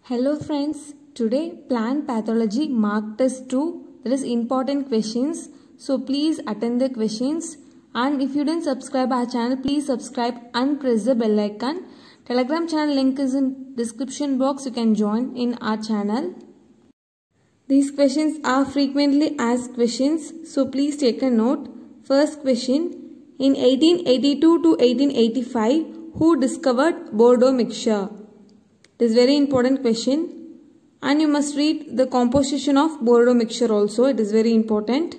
Hello friends, today plant pathology mark test 2, that is important questions. So please attend the questions, and if you didn't subscribe our channel, please subscribe and press the bell icon. Telegram channel link is in description box, you can join in our channel. These questions are frequently asked questions, so please take a note. First question, in 1882 to 1885, who discovered Bordeaux mixture? It is very important question, and you must read the composition of Bordeaux mixture also. It is very important.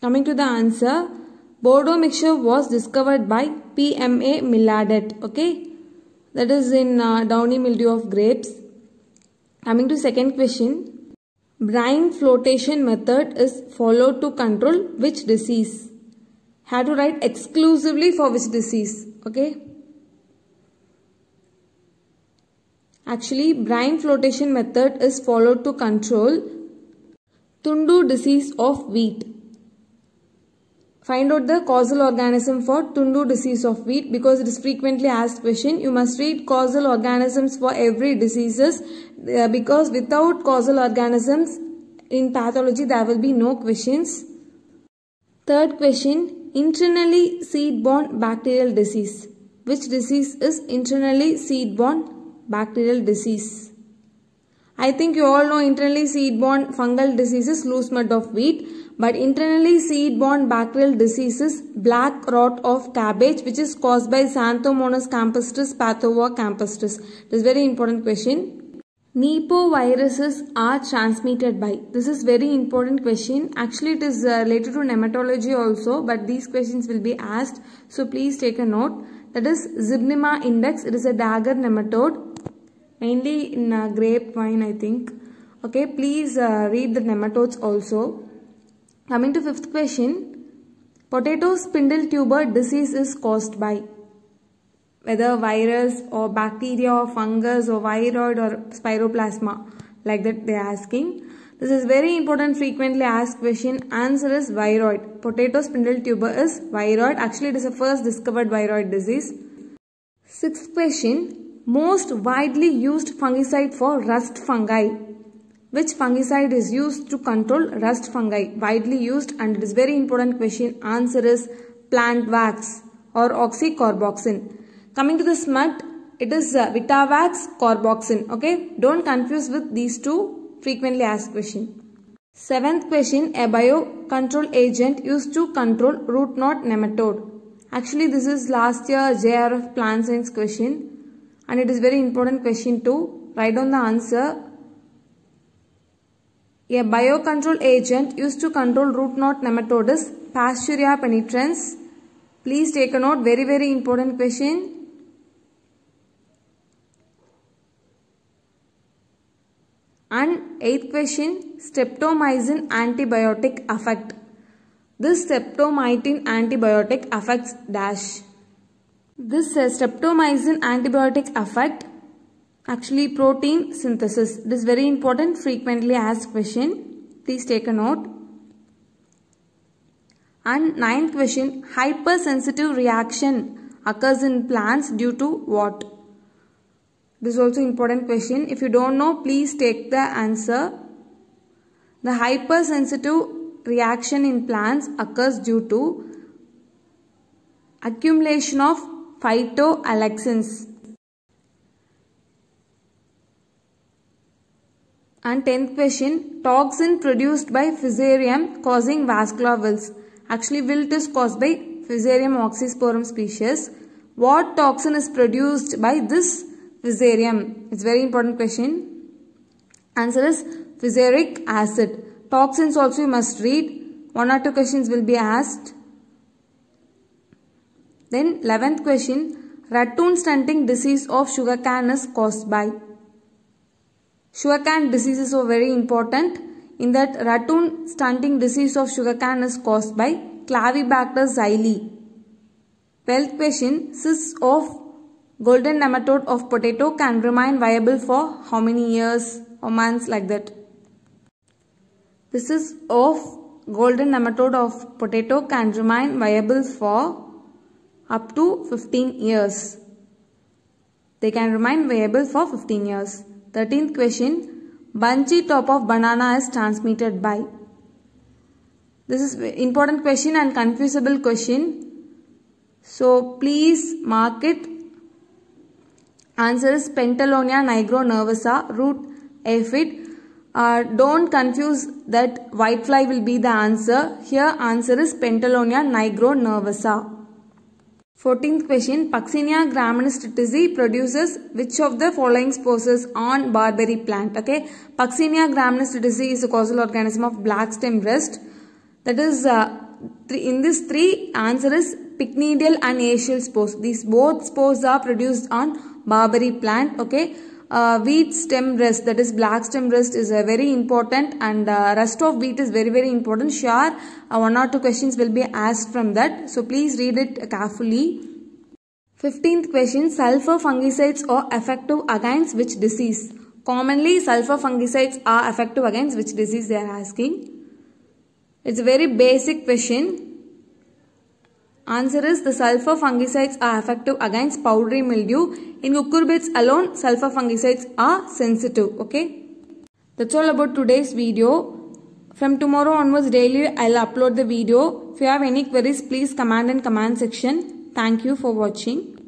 Coming to the answer, Bordeaux mixture was discovered by P.M.A. Millardet. Okay, that is in downy mildew of grapes. Coming to second question, brine flotation method is followed to control which disease? Have to write exclusively for which disease, okay? Actually, brine flotation method is followed to control Tundu disease of wheat. Find out the causal organism for Tundu disease of wheat, because it is frequently asked question. You must read causal organisms for every diseases, because without causal organisms in pathology there will be no questions. Third question, internally seed-borne bacterial disease. Which disease is internally seed-borne bacterial disease? I think you all know internally seed-borne fungal disease is loose mud of wheat, but internally seed-borne bacterial disease is black rot of cabbage, which is caused by Xanthomonas campestris pathova campestris. It is very important question. Nipah viruses are transmitted by. This is very important question. Actually, it is related to nematology also, but these questions will be asked. So please take a note. That is Zypnema index. It is a dagger nematode, mainly in grapevine, I think. Okay, please read the nematodes also. Coming to fifth question, potato spindle tuber disease is caused by whether virus or bacteria or fungus or viroid or spiroplasma, like that they are asking. This is very important, frequently asked question. Answer is viroid. Potato spindle tuber is viroid. Actually, it is the first discovered viroid disease. Sixth question, most widely used fungicide for rust fungi. Which fungicide is used to control rust fungi? Widely used, and it is very important question. Answer is plant wax or oxycarboxyn. Coming to the smut, it is Vitavax carboxyn. Okay, don't confuse with these two frequently asked question. Seventh question, a biocontrol agent used to control root knot nematode. Actually, this is last year JRF plant science question, and it is very important question too. Write down the answer. A biocontrol agent used to control root knot nematode is Pasteuria penetrans. Please take a note, very important question. And eighth question, streptomycin antibiotic effect. This streptomycin antibiotic affects dash. This streptomycin antibiotic affect actually protein synthesis. It is very important, frequently asked question. Please take a note. And ninth question, hypersensitive reaction occurs in plants due to what? This is also important question. If you don't know, please take the answer. The hypersensitive reaction in plants occurs due to accumulation of phytoalexins. And 10th question, toxin produced by Fusarium causing vascular wilts. Actually, wilt is caused by Fusarium oxysporum species. What toxin is produced by this Fusarium? It's very important question. Answer is fusaric acid. Toxins also you must read. 1 or 2 questions will be asked. Then 11th question, ratoon stunting disease of sugarcane is caused by. Sugarcane diseases are very important. In that, ratoon stunting disease of sugarcane is caused by Clavibacter xylem. 12th question, cysts of golden nematode of potato can remain viable for how many years or months, like that. This is of golden nematode of potato can remain viable for up to 15 years. They can remain viable for 15 years. 13th question, bunchy top of banana is transmitted by. This is important question and confusable question. So please mark it. Answer is Pentalonia nigronervosa, root aphid. Don't confuse that whitefly will be the answer. Here answer is Pentalonia nigronervosa. 14th question, Puccinia graminis triticale produces which of the following spores on barberry plant? Okay, Puccinia graminis triticale is a causal organism of black stem rust. That is, in this three, answer is pycnidial and axial spores. These both spores are produced on barberry plant. Okay, wheat stem rust, that is black stem rust, is very important, and rust of wheat is very important. Sure, 1 or 2 questions will be asked from that. So please read it carefully. 15th question, sulfur fungicides are effective against which disease? Commonly, sulfur fungicides are effective against which disease they are asking. It's a very basic question. Answer is the sulfur fungicides are effective against powdery mildew. In cucurbits alone, sulfur fungicides are sensitive. Okay. That's all about today's video. From tomorrow onwards daily I'll upload the video. If you have any queries, please comment in comment section. Thank you for watching.